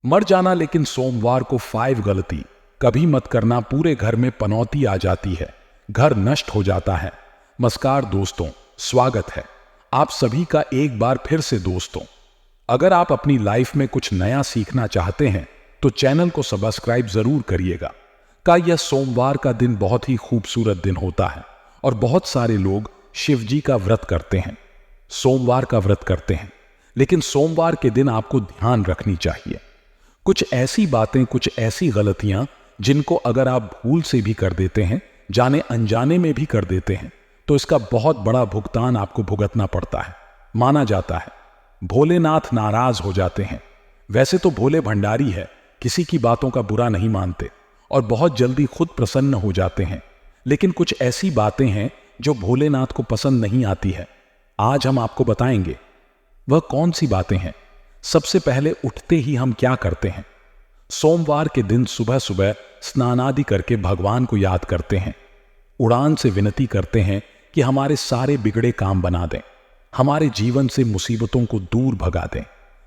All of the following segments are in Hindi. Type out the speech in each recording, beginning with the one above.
मर जाना लेकिन सोमवार को 5 गलती कभी मत करना, पूरे घर में पनौती आ जाती है, घर नष्ट हो जाता है। नमस्कार दोस्तों, स्वागत है आप सभी का एक बार फिर से। दोस्तों, अगर आप अपनी लाइफ में कुछ नया सीखना चाहते हैं तो चैनल को सब्सक्राइब जरूर करिएगा। यह सोमवार का दिन बहुत ही खूबसूरत दिन होता है और बहुत सारे लोग शिव जी का व्रत करते हैं, सोमवार का व्रत करते हैं। लेकिन सोमवार के दिन आपको ध्यान रखनी चाहिए कुछ ऐसी बातें, कुछ ऐसी गलतियां जिनको अगर आप भूल से भी कर देते हैं, जाने अनजाने में भी कर देते हैं, तो इसका बहुत बड़ा भुगतान आपको भुगतना पड़ता है। माना जाता है भोलेनाथ नाराज हो जाते हैं। वैसे तो भोले भंडारी है, किसी की बातों का बुरा नहीं मानते और बहुत जल्दी खुद प्रसन्न हो जाते हैं। लेकिन कुछ ऐसी बातें हैं जो भोलेनाथ को पसंद नहीं आती है। आज हम आपको बताएंगे वह कौन सी बातें हैं। सबसे पहले उठते ही हम क्या करते हैं? सोमवार के दिन सुबह सुबह स्नान आदि करके भगवान को याद करते हैं, उड़ान से विनती करते हैं कि हमारे सारे बिगड़े काम बना दें, हमारे जीवन से मुसीबतों को दूर भगा दें।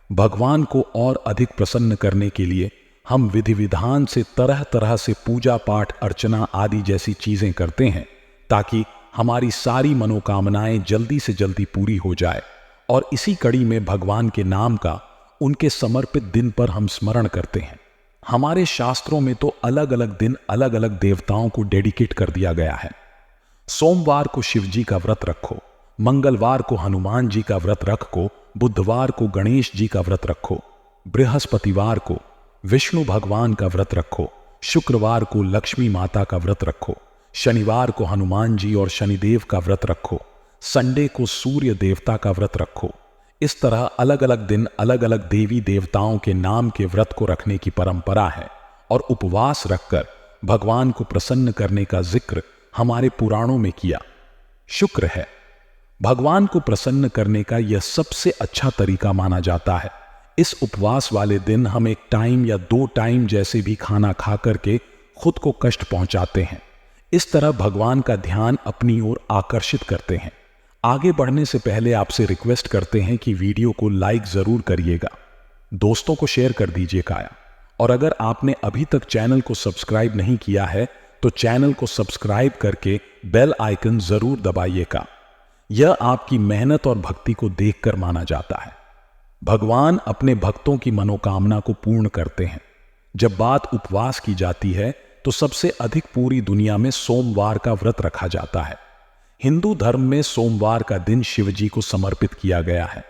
भगवान को और अधिक प्रसन्न करने के लिए हम विधि विधान से तरह तरह से पूजा पाठ, अर्चना आदि जैसी चीजें करते हैं ताकि हमारी सारी मनोकामनाएं जल्दी से जल्दी पूरी हो जाए। और इसी कड़ी में भगवान के नाम का उनके समर्पित दिन पर हम स्मरण करते हैं। हमारे शास्त्रों में तो अलग अलग दिन अलग अलग देवताओं को डेडिकेट कर दिया गया है। सोमवार को शिव जी का व्रत रखो, मंगलवार को हनुमान जी का व्रत रखो, बुधवार को गणेश जी का व्रत रखो, बृहस्पतिवार को विष्णु भगवान का व्रत रखो, शुक्रवार को लक्ष्मी माता का व्रत रखो, शनिवार को हनुमान जी और शनिदेव का व्रत रखो, संडे को सूर्य देवता का व्रत रखो। इस तरह अलग अलग दिन अलग अलग देवी देवताओं के नाम के व्रत को रखने की परंपरा है और उपवास रखकर भगवान को प्रसन्न करने का जिक्र हमारे पुराणों में किया। शुक्र है भगवान को प्रसन्न करने का यह सबसे अच्छा तरीका माना जाता है। इस उपवास वाले दिन हम 1 टाइम या 2 टाइम जैसे भी खाना खा करके खुद को कष्ट पहुंचाते हैं। इस तरह भगवान का ध्यान अपनी ओर आकर्षित करते हैं। आगे बढ़ने से पहले आपसे रिक्वेस्ट करते हैं कि वीडियो को लाइक जरूर करिएगा, दोस्तों को शेयर कर दीजिएगा और अगर आपने अभी तक चैनल को सब्सक्राइब नहीं किया है तो चैनल को सब्सक्राइब करके बेल आइकन जरूर दबाइएगा। यह आपकी मेहनत और भक्ति को देखकर माना जाता है। भगवान अपने भक्तों की मनोकामना को पूर्ण करते हैं। जब बात उपवास की जाती है तो सबसे अधिक पूरी दुनिया में सोमवार का व्रत रखा जाता है। हिंदू धर्म में सोमवार का दिन शिव जी को समर्पित किया गया है।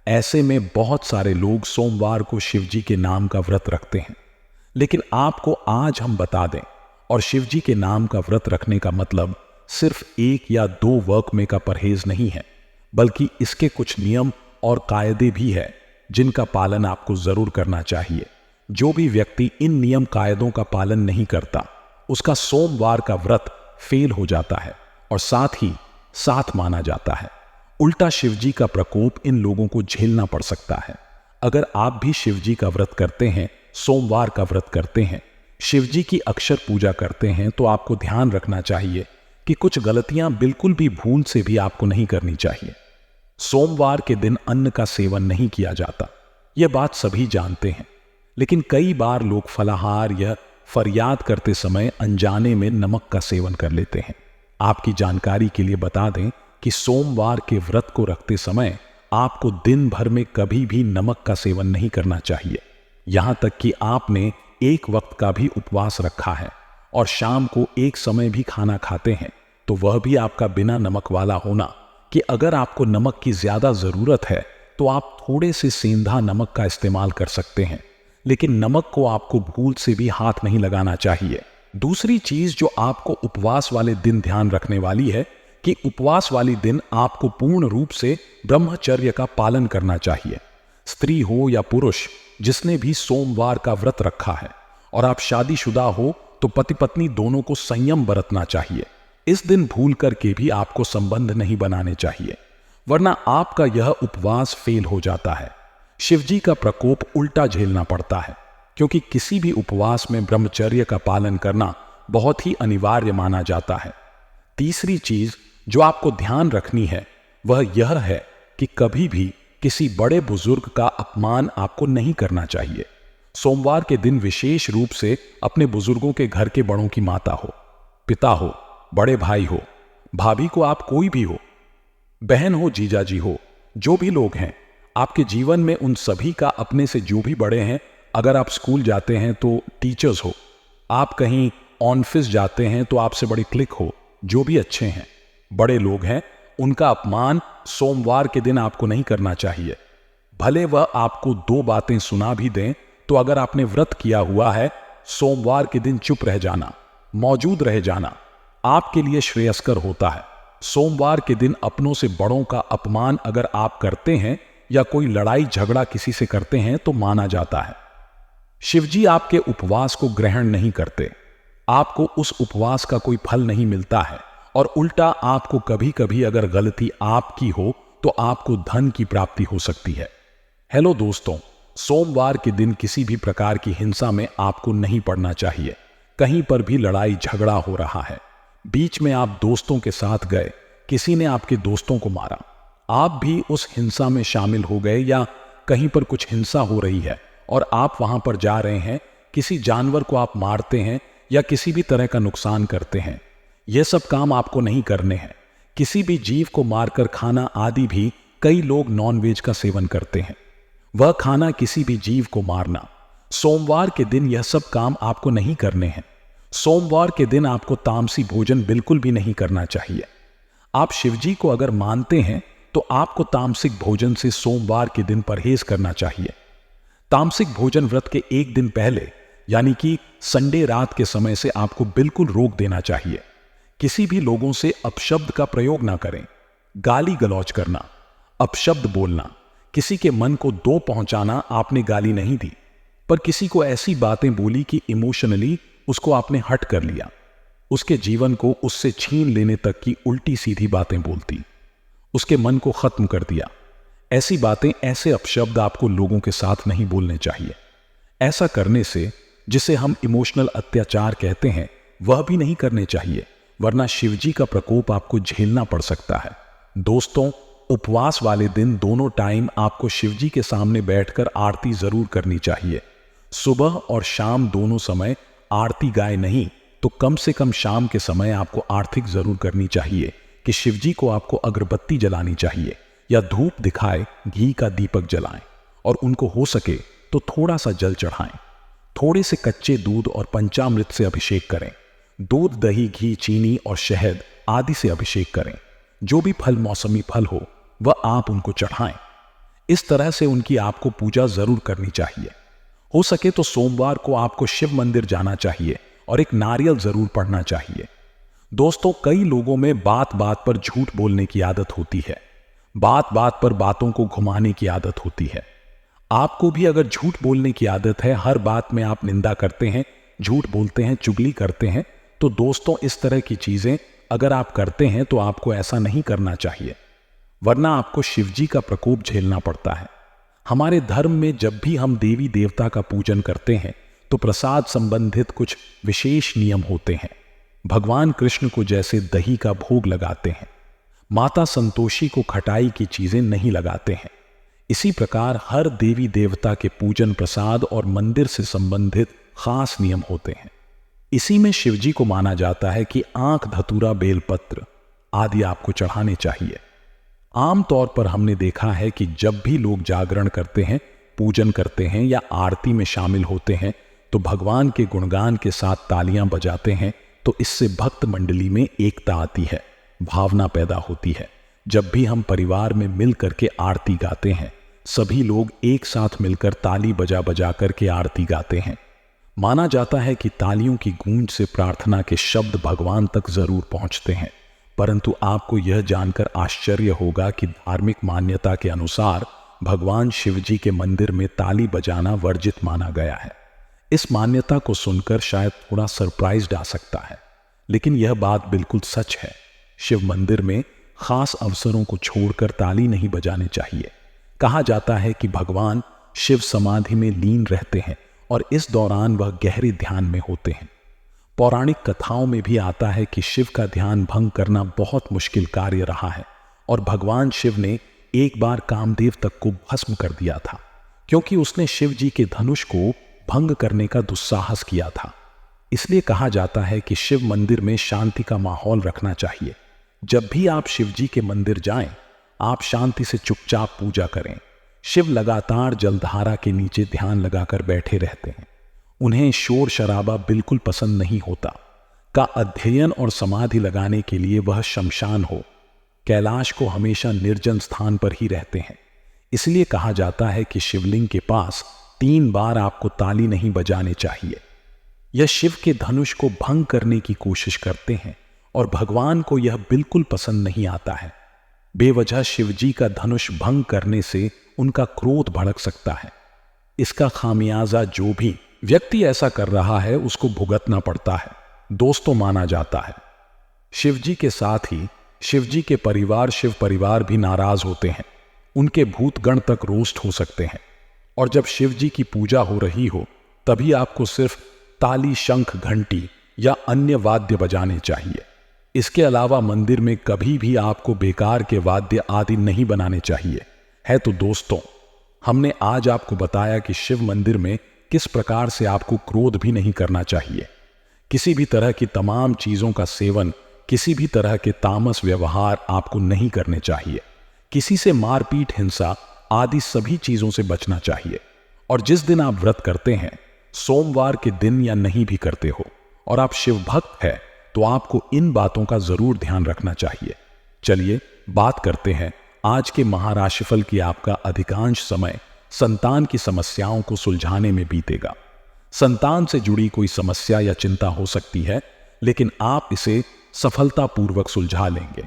ऐसे में बहुत सारे लोग सोमवार को शिव जी के नाम का व्रत रखते हैं। लेकिन आपको आज हम बता दें, और शिव जी के नाम का व्रत रखने का मतलब सिर्फ 1 या 2 वक्त में का परहेज नहीं है, बल्कि इसके कुछ नियम और कायदे भी है जिनका पालन आपको जरूर करना चाहिए। जो भी व्यक्ति इन नियम कायदों का पालन नहीं करता उसका सोमवार का व्रत फेल हो जाता है और साथ ही साथ माना जाता है। उल्टा शिव जी का प्रकोप इन लोगों को झेलना पड़ सकता है। अगर आप भी शिव जी का व्रत करते हैं, सोमवार का व्रत करते हैं, शिव जी की अक्षर पूजा करते हैं, तो आपको ध्यान रखना चाहिए कि कुछ गलतियां बिल्कुल भी भूल से भी आपको नहीं करनी चाहिए। सोमवार के दिन अन्न का सेवन नहीं किया जाता, यह बात सभी जानते हैं। लेकिन कई बार लोग फलाहार या फरियाद करते समय अनजाने में नमक का सेवन कर लेते हैं। आपकी जानकारी के लिए बता दें कि सोमवार के व्रत को रखते समय आपको दिन भर में कभी भी नमक का सेवन नहीं करना चाहिए। यहां तक कि आपने 1 वक्त का भी उपवास रखा है और शाम को एक समय भी खाना खाते हैं तो वह भी आपका बिना नमक वाला होना कि अगर आपको नमक की ज्यादा जरूरत है तो आप थोड़े से सेंधा नमक का इस्तेमाल कर सकते हैं, लेकिन नमक को आपको भूल से भी हाथ नहीं लगाना चाहिए। दूसरी चीज जो आपको उपवास वाले दिन ध्यान रखने वाली है कि उपवास वाली दिन आपको पूर्ण रूप से ब्रह्मचर्य का पालन करना चाहिए। स्त्री हो या पुरुष, जिसने भी सोमवार का व्रत रखा है और आप शादीशुदा हो तो पति पत्नी दोनों को संयम बरतना चाहिए। इस दिन भूल करके भी आपको संबंध नहीं बनाने चाहिए, वरना आपका यह उपवास फेल हो जाता है। शिव जी का प्रकोप उल्टा झेलना पड़ता है, क्योंकि किसी भी उपवास में ब्रह्मचर्य का पालन करना बहुत ही अनिवार्य माना जाता है। तीसरी चीज जो आपको ध्यान रखनी है वह यह है कि कभी भी किसी बड़े बुजुर्ग का अपमान आपको नहीं करना चाहिए। सोमवार के दिन विशेष रूप से अपने बुजुर्गों के घर के बड़ों की माता हो, पिता हो, बड़े भाई हो, भाभी को आप कोई भी हो, बहन हो, जीजाजी हो, जो भी लोग हैं आपके जीवन में, उन सभी का अपने से जो भी बड़े हैं, अगर आप स्कूल जाते हैं तो टीचर्स हो, आप कहीं ऑफिस जाते हैं तो आपसे बड़ी क्लिक हो, जो भी अच्छे हैं, बड़े लोग हैं, उनका अपमान सोमवार के दिन आपको नहीं करना चाहिए। भले वह आपको दो बातें सुना भी दें, तो अगर आपने व्रत किया हुआ है, सोमवार के दिन चुप रह जाना, मौजूद रह जाना आपके लिए श्रेयस्कर होता है। सोमवार के दिन अपनों से बड़ों का अपमान अगर आप करते हैं या कोई लड़ाई झगड़ा किसी से करते हैं तो माना जाता है। शिवजी आपके उपवास को ग्रहण नहीं करते, आपको उस उपवास का कोई फल नहीं मिलता है, और उल्टा आपको कभी कभी अगर गलती आपकी हो तो आपको धन की प्राप्ति हो सकती है। हेलो दोस्तों, सोमवार के दिन किसी भी प्रकार की हिंसा में आपको नहीं पड़ना चाहिए। कहीं पर भी लड़ाई झगड़ा हो रहा है, बीच में आप दोस्तों के साथ गए, किसी ने आपके दोस्तों को मारा, आप भी उस हिंसा में शामिल हो गए, या कहीं पर कुछ हिंसा हो रही है और आप वहां पर जा रहे हैं, किसी जानवर को आप मारते हैं या किसी भी तरह का नुकसान करते हैं, यह सब काम आपको नहीं करने हैं। किसी भी जीव को मारकर खाना आदि भी कई लोग नॉनवेज का सेवन करते हैं, वह खाना किसी भी जीव को मारना, सोमवार के दिन यह सब काम आपको नहीं करने हैं। सोमवार के दिन आपको तामसी भोजन बिल्कुल भी नहीं करना चाहिए। आप शिवजी को अगर मानते हैं तो आपको तामसिक भोजन से सोमवार के दिन परहेज करना चाहिए। तामसिक भोजन व्रत के एक दिन पहले यानी कि संडे रात के समय से आपको बिल्कुल रोक देना चाहिए। किसी भी लोगों से अपशब्द का प्रयोग ना करें, गाली गलौज करना, अपशब्द बोलना, किसी के मन को दो पहुंचाना। आपने गाली नहीं दी, पर किसी को ऐसी बातें बोली कि इमोशनली उसको आपने हट कर लिया, उसके जीवन को उससे छीन लेने तक की उल्टी सीधी बातें बोलती, उसके मन को खत्म कर दिया। ऐसी बातें, ऐसे अपशब्द आपको लोगों के साथ नहीं बोलने चाहिए। ऐसा करने से, जिसे हम इमोशनल अत्याचार कहते हैं, वह भी नहीं करने चाहिए, वरना शिवजी का प्रकोप आपको झेलना पड़ सकता है। दोस्तों, उपवास वाले दिन दोनों टाइम आपको शिवजी के सामने बैठकर आरती जरूर करनी चाहिए। सुबह और शाम दोनों समय आरती गाए नहीं तो कम से कम शाम के समय आपको आरती जरूर करनी चाहिए कि शिवजी को आपको अगरबत्ती जलानी चाहिए या धूप दिखाए घी का दीपक जलाएं, और उनको हो सके तो थोड़ा सा जल चढ़ाएं। थोड़े से कच्चे दूध और पंचामृत से अभिषेक करें। दूध, दही, घी, चीनी और शहद आदि से अभिषेक करें। जो भी फल, मौसमी फल हो, वह आप उनको चढ़ाएं। इस तरह से उनकी आपको पूजा जरूर करनी चाहिए। हो सके तो सोमवार को आपको शिव मंदिर जाना चाहिए और एक नारियल जरूर पढ़ना चाहिए। दोस्तों, कई लोगों में बात बात पर झूठ बोलने की आदत होती है, बात बात पर बातों को घुमाने की आदत होती है। आपको भी अगर झूठ बोलने की आदत है, हर बात में आप निंदा करते हैं, झूठ बोलते हैं, चुगली करते हैं, तो दोस्तों इस तरह की चीजें अगर आप करते हैं तो आपको ऐसा नहीं करना चाहिए, वरना आपको शिवजी का प्रकोप झेलना पड़ता है। हमारे धर्म में जब भी हम देवी देवता का पूजन करते हैं तो प्रसाद संबंधित कुछ विशेष नियम होते हैं। भगवान कृष्ण को जैसे दही का भोग लगाते हैं, माता संतोषी को खटाई की चीजें नहीं लगाते हैं। इसी प्रकार हर देवी देवता के पूजन, प्रसाद और मंदिर से संबंधित खास नियम होते हैं। इसी में शिवजी को माना जाता है कि आंख, धतूरा, बेलपत्र आदि आपको चढ़ाने चाहिए। आमतौर पर हमने देखा है कि जब भी लोग जागरण करते हैं, पूजन करते हैं या आरती में शामिल होते हैं तो भगवान के गुणगान के साथ तालियां बजाते हैं, तो इससे भक्त मंडली में एकता आती है, भावना पैदा होती है। जब भी हम परिवार में मिल करके आरती गाते हैं, सभी लोग एक साथ मिलकर ताली बजा बजा करके आरती गाते हैं। माना जाता है कि तालियों की गूंज से प्रार्थना के शब्द भगवान तक जरूर पहुंचते हैं। परंतु आपको यह जानकर आश्चर्य होगा कि धार्मिक मान्यता के अनुसार भगवान शिवजी के मंदिर में ताली बजाना वर्जित माना गया है। इस मान्यता को सुनकर शायद थोड़ा सरप्राइज्ड आ सकता है, लेकिन यह बात बिल्कुल सच है। शिव मंदिर में खास अवसरों को छोड़कर ताली नहीं बजाने चाहिए। कहा जाता है कि भगवान शिव समाधि में लीन रहते हैं और इस दौरान वह गहरे ध्यान में होते हैं। पौराणिक कथाओं में भी आता है कि शिव का ध्यान भंग करना बहुत मुश्किल कार्य रहा है और भगवान शिव ने एक बार कामदेव तक को भस्म कर दिया था, क्योंकि उसने शिव जी के धनुष को भंग करने का दुस्साहस किया था। इसलिए कहा जाता है कि शिव मंदिर में शांति का माहौल रखना चाहिए। जब भी आप शिव जी के मंदिर जाएं, आप शांति से चुपचाप पूजा करें। शिव लगातार जलधारा के नीचे ध्यान लगाकर बैठे रहते हैं। उन्हें शोर शराबा बिल्कुल पसंद नहीं होता। का अध्ययन और समाधि लगाने के लिए वह शमशान हो, कैलाश को हमेशा निर्जन स्थान पर ही रहते हैं। इसलिए कहा जाता है कि शिवलिंग के पास 3 बार आपको ताली नहीं बजाने चाहिए। यह शिव के धनुष को भंग करने की कोशिश करते हैं और भगवान को यह बिल्कुल पसंद नहीं आता है। बेवजह शिव जी का धनुष भंग करने से उनका क्रोध भड़क सकता है। इसका खामियाजा जो भी व्यक्ति ऐसा कर रहा है उसको भुगतना पड़ता है, दोस्तों माना जाता है। शिव जी के साथ ही शिव जी के परिवार शिव परिवार भी नाराज होते हैं। उनके भूतगण तक रोस्ट हो सकते हैं। और जब शिव जी की पूजा हो रही हो तभी आपको सिर्फ ताली, शंख, घंटी या अन्य वाद्य बजाने चाहिए। इसके अलावा मंदिर में कभी भी आपको बेकार के वाद्य आदि नहीं बनाने चाहिए। है तो दोस्तों, हमने आज आपको बताया कि शिव मंदिर में किस प्रकार से आपको क्रोध भी नहीं करना चाहिए। किसी भी तरह की तमाम चीजों का सेवन, किसी भी तरह के तामस व्यवहार आपको नहीं करने चाहिए। किसी से मारपीट, हिंसा आदि सभी चीजों से बचना चाहिए। और जिस दिन आप व्रत करते हैं, सोमवार के दिन या नहीं भी करते हो और आप शिव भक्त है तो आपको इन बातों का जरूर ध्यान रखना चाहिए। चलिए बात करते हैं आज के महाराशिफल की। आपका अधिकांश समय संतान की समस्याओं को सुलझाने में बीतेगा। संतान से जुड़ी कोई समस्या या चिंता हो सकती है, लेकिन आप इसे सफलतापूर्वक सुलझा लेंगे।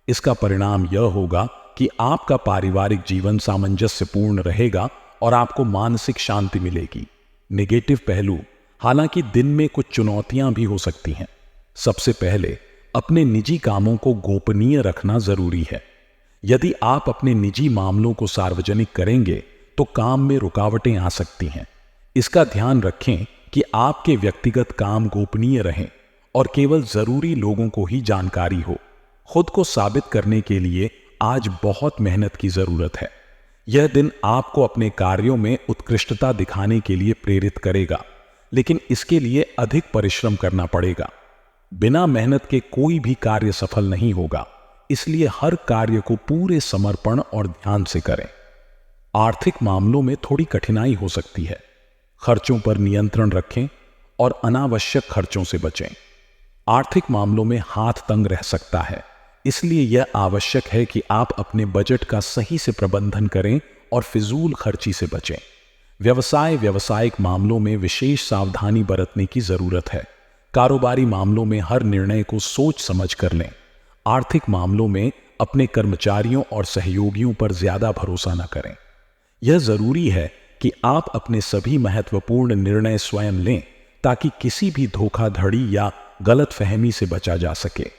इसका परिणाम यह होगा कि आपका पारिवारिक जीवन सामंजस्यपूर्ण रहेगा और आपको मानसिक शांति मिलेगी। नेगेटिव पहलू, हालांकि दिन में कुछ चुनौतियां भी हो सकती हैं। सबसे पहले अपने निजी कामों को गोपनीय रखना जरूरी है। यदि आप अपने निजी मामलों को सार्वजनिक करेंगे तो काम में रुकावटें आ सकती हैं। इसका ध्यान रखें कि आपके व्यक्तिगत काम गोपनीय रहें और केवल जरूरी लोगों को ही जानकारी हो। खुद को साबित करने के लिए आज बहुत मेहनत की जरूरत है। यह दिन आपको अपने कार्यों में उत्कृष्टता दिखाने के लिए प्रेरित करेगा, लेकिन इसके लिए अधिक परिश्रम करना पड़ेगा। बिना मेहनत के कोई भी कार्य सफल नहीं होगा, इसलिए हर कार्य को पूरे समर्पण और ध्यान से करें। आर्थिक मामलों में थोड़ी कठिनाई हो सकती है। खर्चों पर नियंत्रण रखें और अनावश्यक खर्चों से बचें। आर्थिक मामलों में हाथ तंग रह सकता है, इसलिए यह आवश्यक है कि आप अपने बजट का सही से प्रबंधन करें और फिजूल खर्ची से बचें। व्यावसायिक मामलों में विशेष सावधानी बरतने की जरूरत है। कारोबारी मामलों में हर निर्णय को सोच समझ कर लें। आर्थिक मामलों में अपने कर्मचारियों और सहयोगियों पर ज्यादा भरोसा न करें। यह जरूरी है कि आप अपने सभी महत्वपूर्ण निर्णय स्वयं लें ताकि किसी भी धोखाधड़ी या गलतफहमी से बचा जा सके।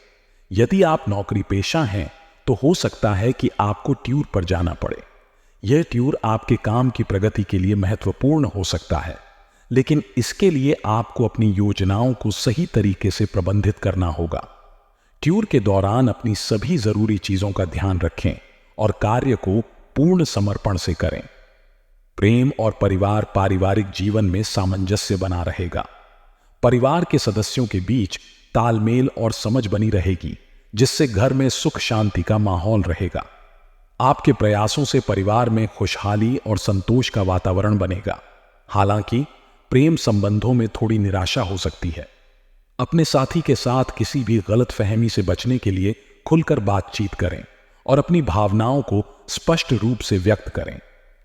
यदि आप नौकरी पेशा हैं तो हो सकता है कि आपको ट्यूर पर जाना पड़े। यह ट्यूर आपके काम की प्रगति के लिए महत्वपूर्ण हो सकता है, लेकिन इसके लिए आपको अपनी योजनाओं को सही तरीके से प्रबंधित करना होगा। ट्यूर के दौरान अपनी सभी जरूरी चीजों का ध्यान रखें और कार्य को पूर्ण समर्पण से करें। प्रेम और पारिवारिक जीवन में सामंजस्य बना रहेगा। परिवार के सदस्यों के बीच तालमेल और समझ बनी रहेगी, जिससे घर में सुख शांति का माहौल रहेगा। आपके प्रयासों से परिवार में खुशहाली और संतोष का वातावरण बनेगा। हालांकि प्रेम संबंधों में थोड़ी निराशा हो सकती है। अपने साथी के साथ किसी भी गलतफहमी से बचने के लिए खुलकर बातचीत करें और अपनी भावनाओं को स्पष्ट रूप से व्यक्त करें।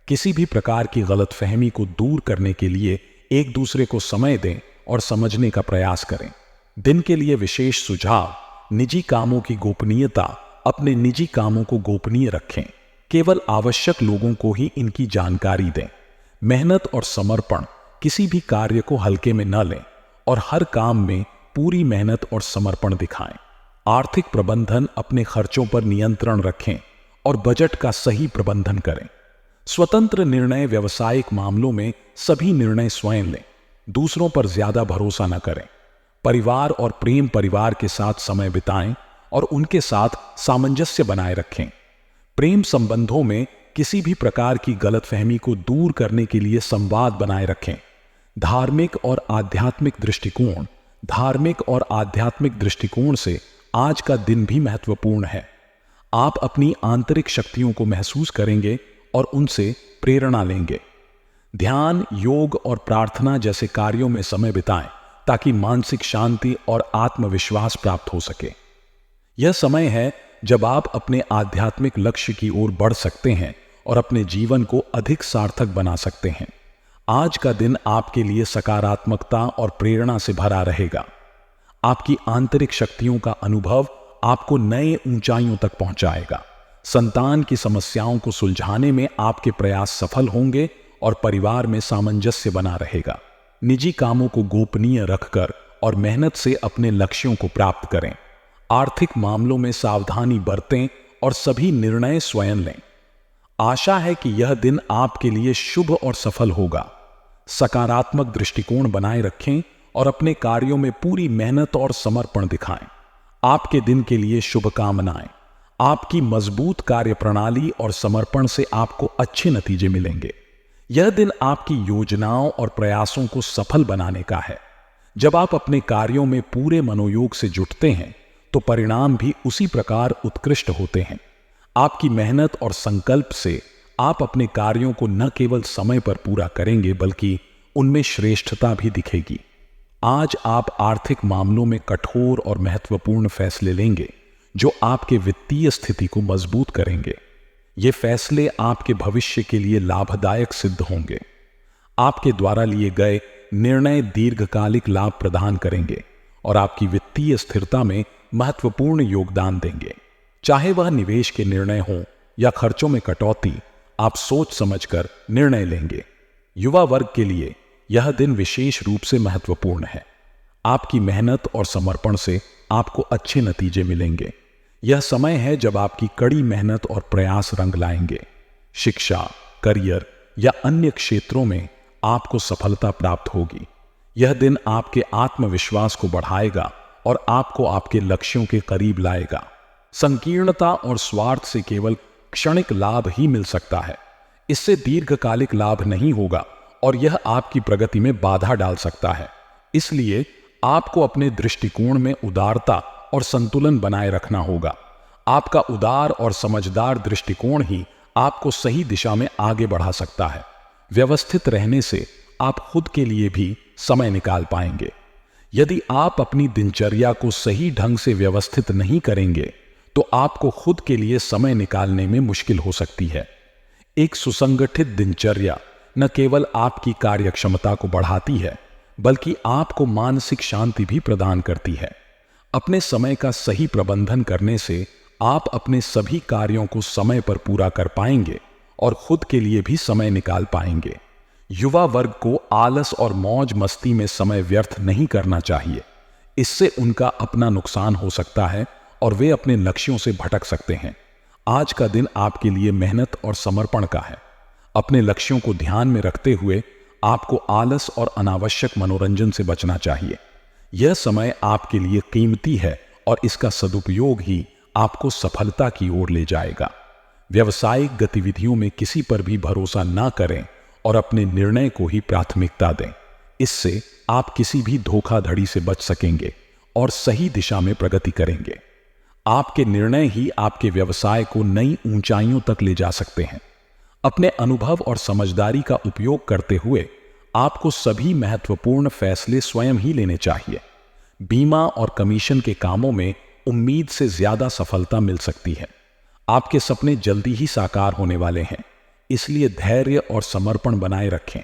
किसी भी प्रकार की गलतफहमी को दूर करने के लिए एक दूसरे को समय दें और समझने का प्रयास करें। दिन के लिए विशेष सुझाव: निजी कामों की गोपनीयता। अपने निजी कामों को गोपनीय रखें। केवल आवश्यक लोगों को ही इनकी जानकारी दें। मेहनत और समर्पण: किसी भी कार्य को हल्के में न लें और हर काम में पूरी मेहनत और समर्पण दिखाएं। आर्थिक प्रबंधन: अपने खर्चों पर नियंत्रण रखें और बजट का सही प्रबंधन करें। स्वतंत्र निर्णय: व्यवसायिक मामलों में सभी निर्णय स्वयं लें। दूसरों पर ज्यादा भरोसा न करें। परिवार और प्रेम: परिवार के साथ समय बिताएं और उनके साथ सामंजस्य बनाए रखें। प्रेम संबंधों में किसी भी प्रकार की गलतफहमी को दूर करने के लिए संवाद बनाए रखें। धार्मिक और आध्यात्मिक दृष्टिकोण से आज का दिन भी महत्वपूर्ण है। आप अपनी आंतरिक शक्तियों को महसूस करेंगे और उनसे प्रेरणा लेंगे। ध्यान, योग और प्रार्थना जैसे कार्यों में समय बिताएं ताकि मानसिक शांति और आत्मविश्वास प्राप्त हो सके। यह समय है जब आप अपने आध्यात्मिक लक्ष्य की ओर बढ़ सकते हैं और अपने जीवन को अधिक सार्थक बना सकते हैं। आज का दिन आपके लिए सकारात्मकता और प्रेरणा से भरा रहेगा। आपकी आंतरिक शक्तियों का अनुभव आपको नए ऊंचाइयों तक पहुंचाएगा। संतान की समस्याओं को सुलझाने में आपके प्रयास सफल होंगे और परिवार में सामंजस्य बना रहेगा। निजी कामों को गोपनीय रखकर और मेहनत से अपने लक्ष्यों को प्राप्त करें। आर्थिक मामलों में सावधानी बरतें और सभी निर्णय स्वयं लें। आशा है कि यह दिन आपके लिए शुभ और सफल होगा। सकारात्मक दृष्टिकोण बनाए रखें और अपने कार्यों में पूरी मेहनत और समर्पण दिखाएं। आपके दिन के लिए शुभकामनाएं। आपकी मजबूत कार्यप्रणाली और समर्पण से आपको अच्छे नतीजे मिलेंगे। यह दिन आपकी योजनाओं और प्रयासों को सफल बनाने का है। जब आप अपने कार्यों में पूरे मनोयोग से जुटते हैं तो परिणाम भी उसी प्रकार उत्कृष्ट होते हैं। आपकी मेहनत और संकल्प से आप अपने कार्यों को न केवल समय पर पूरा करेंगे बल्कि उनमें श्रेष्ठता भी दिखेगी। आज आप आर्थिक मामलों में कठोर और महत्वपूर्ण फैसले लेंगे जो आपके वित्तीय स्थिति को मजबूत करेंगे। ये फैसले आपके भविष्य के लिए लाभदायक सिद्ध होंगे। आपके द्वारा लिए गए निर्णय दीर्घकालिक लाभ प्रदान करेंगे और आपकी वित्तीय स्थिरता में महत्वपूर्ण योगदान देंगे। चाहे वह निवेश के निर्णय हों या खर्चों में कटौती, आप सोच समझकर निर्णय लेंगे। युवा वर्ग के लिए यह दिन विशेष रूप से महत्वपूर्ण है। आपकी मेहनत और समर्पण से आपको अच्छे नतीजे मिलेंगे। यह समय है जब आपकी कड़ी मेहनत और प्रयास रंग लाएंगे। शिक्षा, करियर या अन्य क्षेत्रों में आपको सफलता प्राप्त होगी। यह दिन आपके आत्मविश्वास को बढ़ाएगा और आपको आपके लक्ष्यों के करीब लाएगा। संकीर्णता और स्वार्थ से केवल क्षणिक लाभ ही मिल सकता है। इससे दीर्घकालिक लाभ नहीं होगा और यह आपकी प्रगति में बाधा डाल सकता है। इसलिए आपको अपने दृष्टिकोण में उदारता और संतुलन बनाए रखना होगा। आपका उदार और समझदार दृष्टिकोण ही आपको सही दिशा में आगे बढ़ा सकता है। व्यवस्थित रहने से आप खुद के लिए भी समय निकाल पाएंगे। यदि आप अपनी दिनचर्या को सही ढंग से व्यवस्थित नहीं करेंगे तो आपको खुद के लिए समय निकालने में मुश्किल हो सकती है। एक सुसंगठित दिनचर्या न केवल आपकी कार्यक्षमता को बढ़ाती है बल्कि आपको मानसिक शांति भी प्रदान करती है। अपने समय का सही प्रबंधन करने से आप अपने सभी कार्यों को समय पर पूरा कर पाएंगे और खुद के लिए भी समय निकाल पाएंगे। युवा वर्ग को आलस और मौज मस्ती में समय व्यर्थ नहीं करना चाहिए। इससे उनका अपना नुकसान हो सकता है और वे अपने लक्ष्यों से भटक सकते हैं। आज का दिन आपके लिए मेहनत और समर्पण का है। अपने लक्ष्यों को ध्यान में रखते हुए आपको आलस और अनावश्यक मनोरंजन से बचना चाहिए। यह समय आपके लिए कीमती है और इसका सदुपयोग ही आपको सफलता की ओर ले जाएगा। व्यावसायिक गतिविधियों में किसी पर भी भरोसा ना करें और अपने निर्णय को ही प्राथमिकता दें। इससे आप किसी भी धोखाधड़ी से बच सकेंगे और सही दिशा में प्रगति करेंगे। आपके निर्णय ही आपके व्यवसाय को नई ऊंचाइयों तक ले जा सकते हैं। अपने अनुभव और समझदारी का उपयोग करते हुए आपको सभी महत्वपूर्ण फैसले स्वयं ही लेने चाहिए। बीमा और कमीशन के कामों में उम्मीद से ज्यादा सफलता मिल सकती है। आपके सपने जल्दी ही साकार होने वाले हैं, इसलिए धैर्य और समर्पण बनाए रखें।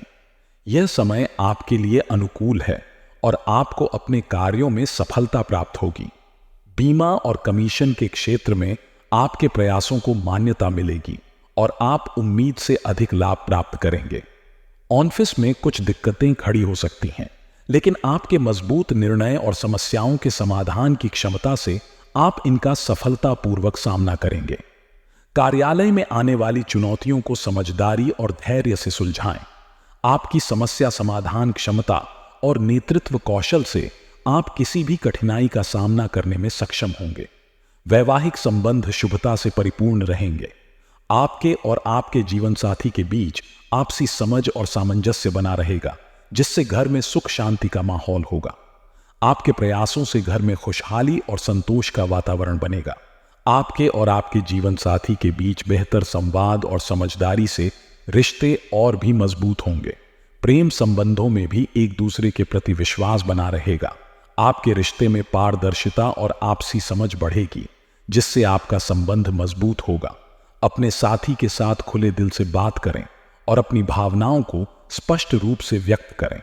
यह समय आपके लिए अनुकूल है और आपको अपने कार्यों में सफलता प्राप्त होगी। बीमा और कमीशन के क्षेत्र में आपके प्रयासों को मान्यता मिलेगी और आप उम्मीद से अधिक लाभ प्राप्त करेंगे। ऑफिस में कुछ दिक्कतें खड़ी हो सकती हैं, लेकिन आपके मजबूत निर्णय और समस्याओं के समाधान की क्षमता से आप इनका सफलतापूर्वक सामना करेंगे। कार्यालय में आने वाली चुनौतियों को समझदारी और धैर्य से सुलझाएं। आपकी समस्या समाधान क्षमता और नेतृत्व कौशल से आप किसी भी कठिनाई का सामना करने में सक्षम होंगे। वैवाहिक संबंध शुभता से परिपूर्ण रहेंगे। आपके और आपके जीवन साथी के बीच आपसी समझ और सामंजस्य बना रहेगा, जिससे घर में सुख शांति का माहौल होगा। आपके प्रयासों से घर में खुशहाली और संतोष का वातावरण बनेगा। आपके और आपके जीवन साथी के बीच बेहतर संवाद और समझदारी से रिश्ते और भी मजबूत होंगे। प्रेम संबंधों में भी एक दूसरे के प्रति विश्वास बना रहेगा। आपके रिश्ते में पारदर्शिता और आपसी समझ बढ़ेगी, जिससे आपका संबंध मजबूत होगा। अपने साथी के साथ खुले दिल से बात करें और अपनी भावनाओं को स्पष्ट रूप से व्यक्त करें।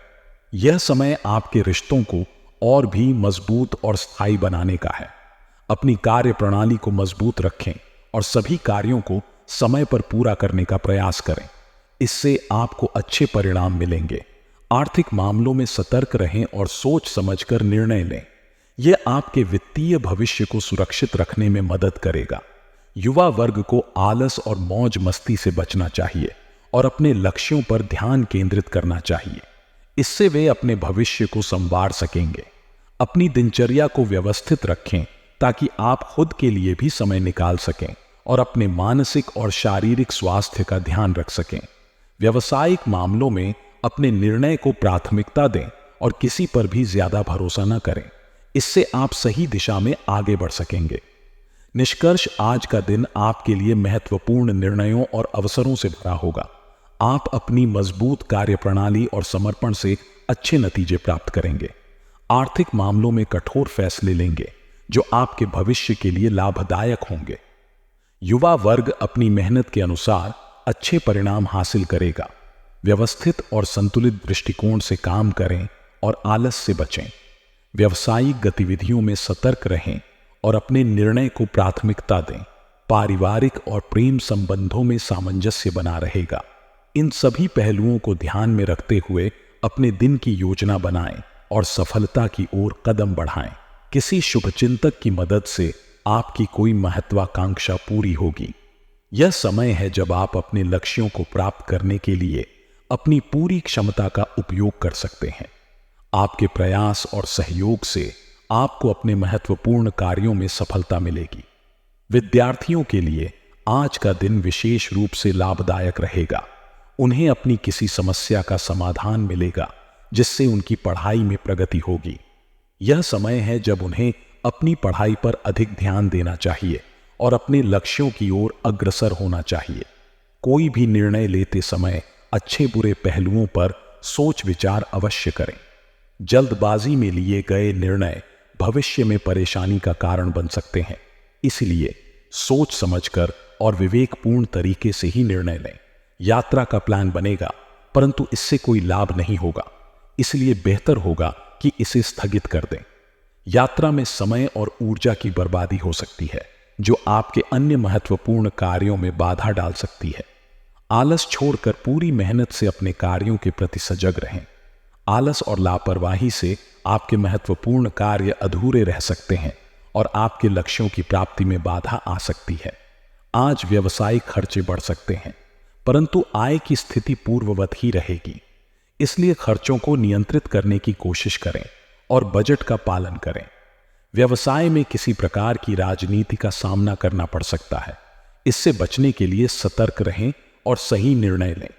यह समय आपके रिश्तों को और भी मजबूत और स्थायी बनाने का है। अपनी कार्य प्रणाली को मजबूत रखें और सभी कार्यों को समय पर पूरा करने का प्रयास करें। इससे आपको अच्छे परिणाम मिलेंगे। आर्थिक मामलों में सतर्क रहें और सोच समझकर निर्णय लें। यह आपके वित्तीय भविष्य को सुरक्षित रखने में मदद करेगा। युवा वर्ग को आलस और मौज मस्ती से बचना चाहिए और अपने लक्ष्यों पर ध्यान केंद्रित करना चाहिए। इससे वे अपने भविष्य को संवार सकेंगे। अपनी दिनचर्या को व्यवस्थित रखें ताकि आप खुद के लिए भी समय निकाल सकें और अपने मानसिक और शारीरिक स्वास्थ्य का ध्यान रख सकें। व्यावसायिक मामलों में अपने निर्णय को प्राथमिकता दें और किसी पर भी ज्यादा भरोसा न करें। इससे आप सही दिशा में आगे बढ़ सकेंगे। निष्कर्ष, आज का दिन आपके लिए महत्वपूर्ण निर्णयों और अवसरों से भरा होगा। आप अपनी मजबूत कार्यप्रणाली और समर्पण से अच्छे नतीजे प्राप्त करेंगे। आर्थिक मामलों में कठोर फैसले लेंगे जो आपके भविष्य के लिए लाभदायक होंगे। युवा वर्ग अपनी मेहनत के अनुसार अच्छे परिणाम हासिल करेगा। व्यवस्थित और संतुलित दृष्टिकोण से काम करें और आलस से बचें। व्यावसायिक गतिविधियों में सतर्क रहें और अपने निर्णय को प्राथमिकता दें। पारिवारिक और प्रेम संबंधों में सामंजस्य बना रहेगा। इन सभी पहलुओं को ध्यान में रखते हुए अपने दिन की योजना बनाएं और सफलता की ओर कदम बढ़ाएं। किसी शुभचिंतक की मदद से आपकी कोई महत्वाकांक्षा पूरी होगी। यह समय है जब आप अपने लक्ष्यों को प्राप्त करने के लिए अपनी पूरी क्षमता का उपयोग कर सकते हैं। आपके प्रयास और सहयोग से आपको अपने महत्वपूर्ण कार्यों में सफलता मिलेगी। विद्यार्थियों के लिए आज का दिन विशेष रूप से लाभदायक रहेगा। उन्हें अपनी किसी समस्या का समाधान मिलेगा, जिससे उनकी पढ़ाई में प्रगति होगी। यह समय है जब उन्हें अपनी पढ़ाई पर अधिक ध्यान देना चाहिए और अपने लक्ष्यों की ओर अग्रसर होना चाहिए। कोई भी निर्णय लेते समय अच्छे बुरे पहलुओं पर सोच विचार अवश्य करें। जल्दबाजी में लिए गए निर्णय भविष्य में परेशानी का कारण बन सकते हैं। इसलिए सोच समझकर और विवेकपूर्ण तरीके से ही निर्णय लें। यात्रा का प्लान बनेगा, परंतु इससे कोई लाभ नहीं होगा, इसलिए बेहतर होगा कि इसे स्थगित कर दें। यात्रा में समय और ऊर्जा की बर्बादी हो सकती है, जो आपके अन्य महत्वपूर्ण कार्यों में बाधा डाल सकती है। आलस छोड़कर पूरी मेहनत से अपने कार्यों के प्रति सजग रहें। आलस और लापरवाही से आपके महत्वपूर्ण कार्य अधूरे रह सकते हैं और आपके लक्ष्यों की प्राप्ति में बाधा आ सकती है। आज व्यावसायिक खर्चे बढ़ सकते हैं, परंतु आय की स्थिति पूर्ववत ही रहेगी। इसलिए खर्चों को नियंत्रित करने की कोशिश करें और बजट का पालन करें। व्यवसाय में किसी प्रकार की राजनीति का सामना करना पड़ सकता है। इससे बचने के लिए सतर्क रहें और सही निर्णय लें।